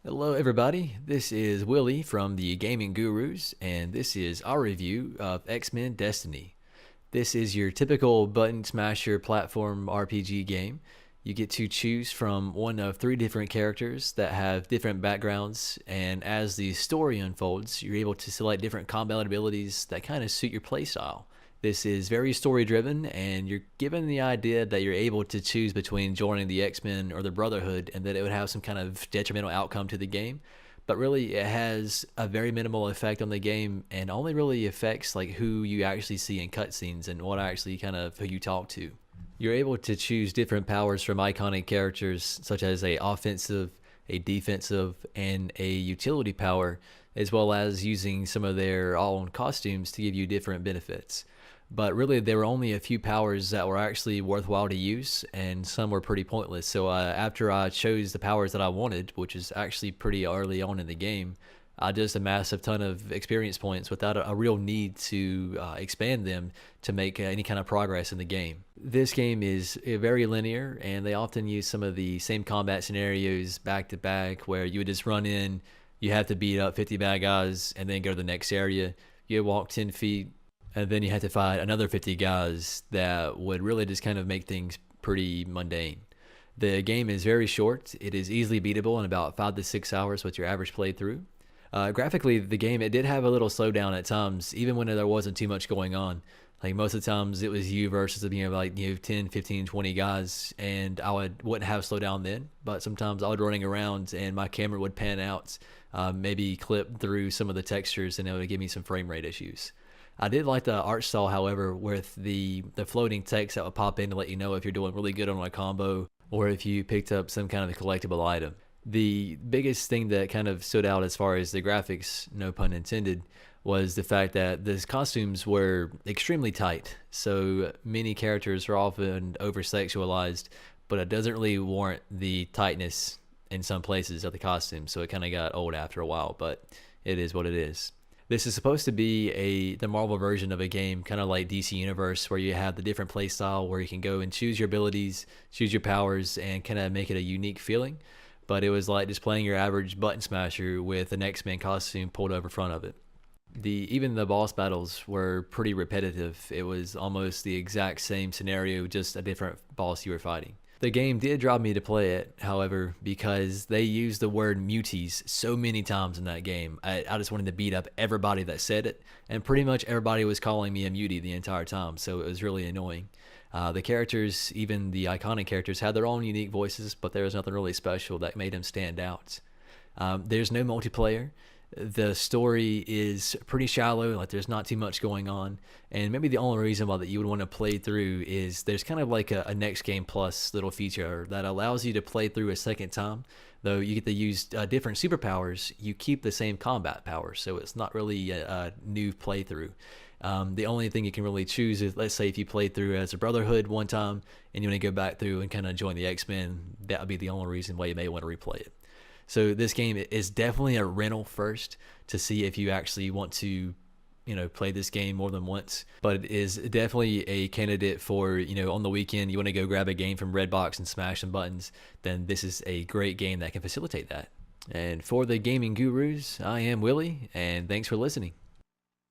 Hello, everybody. This is Willie from the Gaming Gurus, and this is our review of X-Men Destiny. This is your typical button smasher platform RPG game. You get to choose from one of three different characters that have different backgrounds, and as the story unfolds, you're able to select different combat abilities that kind of suit your playstyle. This is very story driven, and you're given the idea that you're able to choose between joining the X-Men or the Brotherhood, and that it would have some kind of detrimental outcome to the game. But really, it has a very minimal effect on the game, and only really affects like who you actually see in cutscenes and what actually kind of who you talk to. You're able to choose different powers from iconic characters, such as a offensive, a defensive, and a utility power, as well as using some of their own costumes to give you different benefits. But really, there were only a few powers that were actually worthwhile to use, and some were pretty pointless. So after I chose the powers that I wanted, which is actually pretty early on in the game, I just amassed a ton of experience points without a real need to expand them to make any kind of progress in the game. This game is very linear, and they often use some of the same combat scenarios back to back, where you would just run in, you have to beat up 50 bad guys, and then go to the next area. You walk 10 feet, and then you had to fight another 50 guys that would really just kind of make things pretty mundane. The game is very short. It is easily beatable in about 5 to 6 hours with your average playthrough. Graphically, the game, it did have a little slowdown at times, even when there wasn't too much going on. Like most of the times it was you versus 10, 15, 20 guys, and wouldn't have slowdown then, but sometimes I would running around and my camera would pan out, maybe clip through some of the textures, and it would give me some frame rate issues. I did like the art style, however, with the floating text that would pop in to let you know if you're doing really good on a combo or if you picked up some kind of a collectible item. The biggest thing that kind of stood out as far as the graphics, no pun intended, was the fact that the costumes were extremely tight. So many characters are often over sexualized, but it doesn't really warrant the tightness in some places of the costume. So it kind of got old after a while, but it is what it is. This is supposed to be the Marvel version of a game, kind of like DC Universe, where you have the different play style where you can go and choose your abilities, choose your powers, and kind of make it a unique feeling. But it was like just playing your average button smasher with an X-Men costume pulled over front of it. Even the boss battles were pretty repetitive. It was almost the exact same scenario, just a different boss you were fighting. The game did drive me to play it, however, because they used the word muties so many times in that game. I just wanted to beat up everybody that said it, and pretty much everybody was calling me a mutie the entire time, so it was really annoying. The characters, even the iconic characters, had their own unique voices, but there was nothing really special that made them stand out. There's no multiplayer. The story is pretty shallow, like there's not too much going on, and maybe the only reason why that you would want to play through is there's kind of like a next game plus little feature that allows you to play through a second time. Though you get to use different superpowers, you keep the same combat power, so it's not really a new playthrough. The only thing you can really choose is, let's say if you played through as a Brotherhood one time and you want to go back through and kind of join the X-Men, that would be the only reason why you may want to replay it. So this game is definitely a rental first to see if you actually want to, play this game more than once. But it is definitely a candidate for, on the weekend, you want to go grab a game from Redbox and smash some buttons, then this is a great game that can facilitate that. And for the Gaming Gurus, I am Willie, and thanks for listening.